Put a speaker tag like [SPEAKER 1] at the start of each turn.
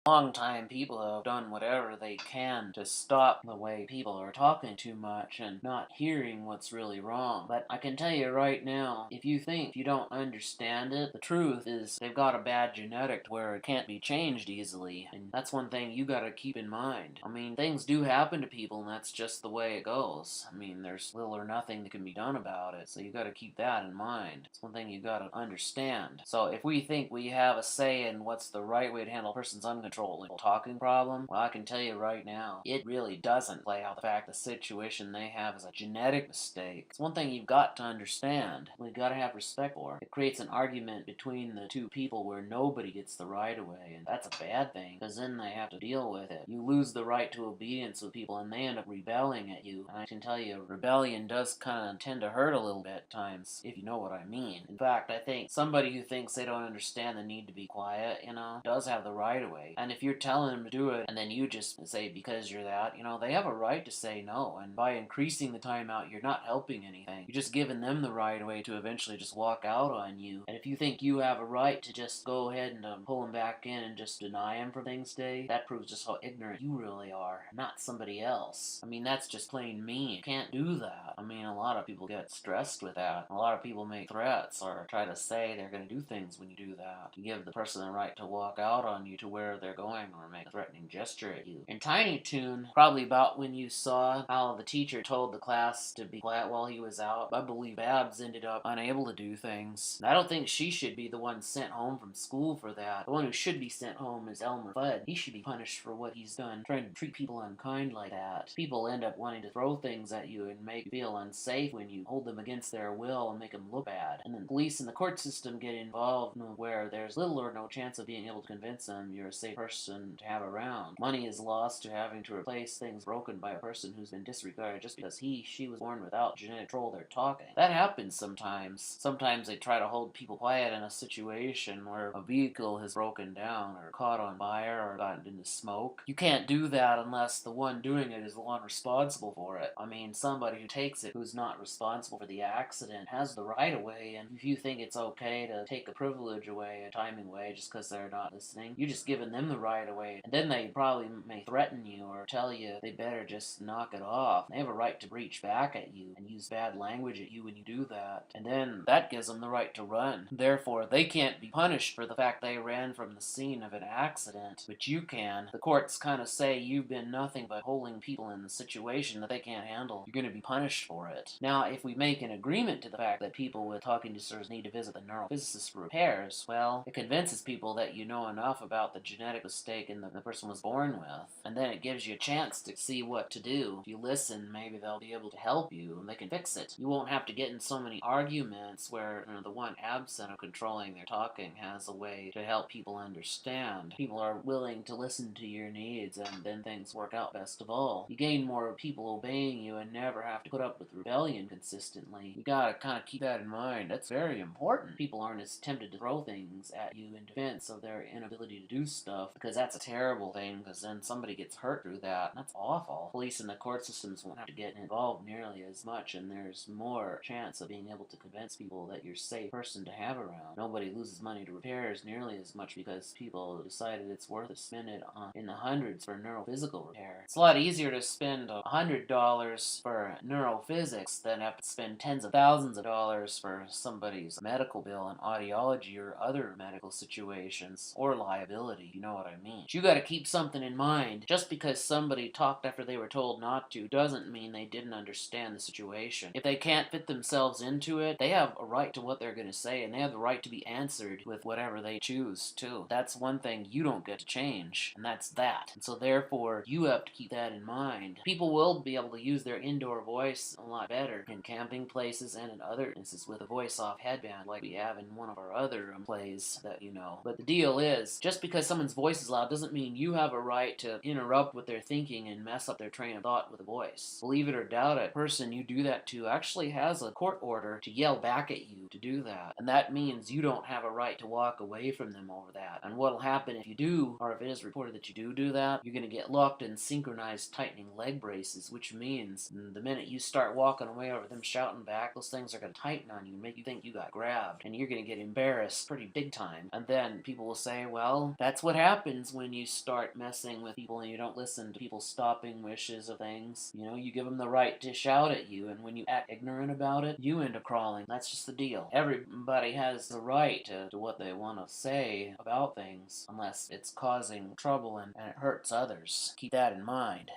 [SPEAKER 1] long time people have done whatever they can to stop the way people are talking too much and not hearing what's really wrong. But I can tell you right now, if you think you don't understand it, the truth is they've got a bad genetic where it can't be changed easily. And that's one thing you gotta keep in mind. I mean, things do happen to people and that's just the way it goes. I mean, there's little or nothing that can be done about it, so you gotta keep that in mind. It's one thing you gotta understand. So if we think we have a say in what's the right way to handle a person's uncontrollable talking problem, well, I can tell you right now, it really doesn't play out the fact the situation they have is a genetic mistake. It's one thing you've got to understand. We've got to have respect for. It creates an argument between the two people where nobody gets the right of way, and that's a bad thing, because then they have to deal with it. You lose the right to obedience with people, and they end up rebelling at you. And I can tell you, rebellion does kind of tend to hurt a little bit at times, if you know what I mean. In fact, I think somebody who thinks they don't understand the need to be quiet, does have the right of way. And if you're telling them to do it, and then you just say because you're that, they have a right to say no. And by increasing the timeout, you're not helping anything. You're just giving them the right of way to eventually just walk out on you. And if you think you have a right to just go ahead and pull them back in and just deny them for things today, that proves just how ignorant you really are, not somebody else. I mean, that's just plain mean. You can't do that. I mean, a lot of people get stressed with that. A lot of people make threats or try to say they're going to do things when you do that. You give the person the right to walk out on you to where they're going or make a threatening gesture at you. In Tiny Toon, probably about when you saw how the teacher told the class to be quiet while he was out, I believe Babs ended up unable to do things. I don't think she should be the one sent home from school for that. The one who should be sent home is Elmer Fudd. He should be punished for what he's done, trying to treat people unkind like that. People end up wanting to throw things at you and make you feel unsafe when you hold them against their will and make them look bad. And then police and the court system get involved where there's little or no chance of being able to convince them you're a safe person to have around. Money is lost to having to replace things broken by a person who's been disregarded just because she was born without genetic control they're talking. That happens sometimes. Sometimes they try to hold people quiet in a situation where a vehicle has broken down or caught on fire or gotten into smoke. You can't do that unless the one doing it is the one responsible for it. I mean, somebody who takes it who's not responsible for the accident has the right of way, and if you think it's okay to take a privilege away, a timing away, just because they're not listening, you're just giving them the right of way. And then they probably may threaten you or tell you they better just knock it off. They have a right to reach back at you and use bad language at you when you do that. And then that gives them the right to run. Therefore, they can't be punished for the fact they ran from the scene of an accident, but you can. The courts kind of say you've been nothing but holding people in the situation that they can't handle. You're going to be punished for it. Now, if we make an agreement to the fact that people with talking disorders need to visit the neurophysicist for repairs, well, it convinces people that you know enough about the genetic mistake and the person was born with. And then it gives you a chance to see what to do. If you listen, maybe they'll be able to help you and they can fix it. You won't have to get in so many arguments where the one absent of controlling their talking has a way to help people understand. People are willing to listen to your needs and then things work out best of all. You gain more people obeying you and never have to put up with rebellion consistently. You gotta kind of keep that in mind. That's very important. People aren't as tempted to throw things at you in defense of their inability to do stuff, because that's a terrible thing, because then somebody gets hurt through that. That's awful. Police and the court systems won't have to get involved nearly as much, and there's more chance of being able to convince people that you're a safe person to have around. Nobody loses money to repairs nearly as much because people decided it's worth to spend it in the hundreds for neurophysical repair. It's a lot easier to spend $100 for neurophysics than have to spend tens of thousands of dollars for somebody's medical bill in audiology or other medical situations, or liability, you know what I mean. But you gotta keep something in mind. Just because somebody talked after they were told not to doesn't mean they didn't understand the situation. If they can't fit themselves into it, they have a right to what they're gonna say, and they have the right to be answered with whatever they choose, too. That's one thing you don't get to change, and that's that. And so therefore, you have to keep that in mind. People will be able to use their indoor voice a lot better in camping places and in other instances with a voice-off headband like we have in one of our other plays that you know. But the deal is, just because someone's voice is loud doesn't mean you have a right to interrupt what they're thinking and mess up their train of thought with a voice. Believe it or doubt it, the person you do that to actually has a court order to yell back at you to do that. And that means you don't have a right to walk away from them over that. And what'll happen if you do, or if it is reported that you do that, you're going to get locked in synchronized tightening leg braces, which means the minute you start walking away over them shouting back, those things are going to tighten on you, make you think you got grabbed, and you're going to get embarrassed pretty big time. And then people will say, well, that's what happened. happens when you start messing with people and you don't listen to people's stopping wishes of things. You know, you give them the right to shout at you, and when you act ignorant about it, you end up crawling. That's just the deal. Everybody has the right to what they want to say about things, unless it's causing trouble and it hurts others. Keep that in mind.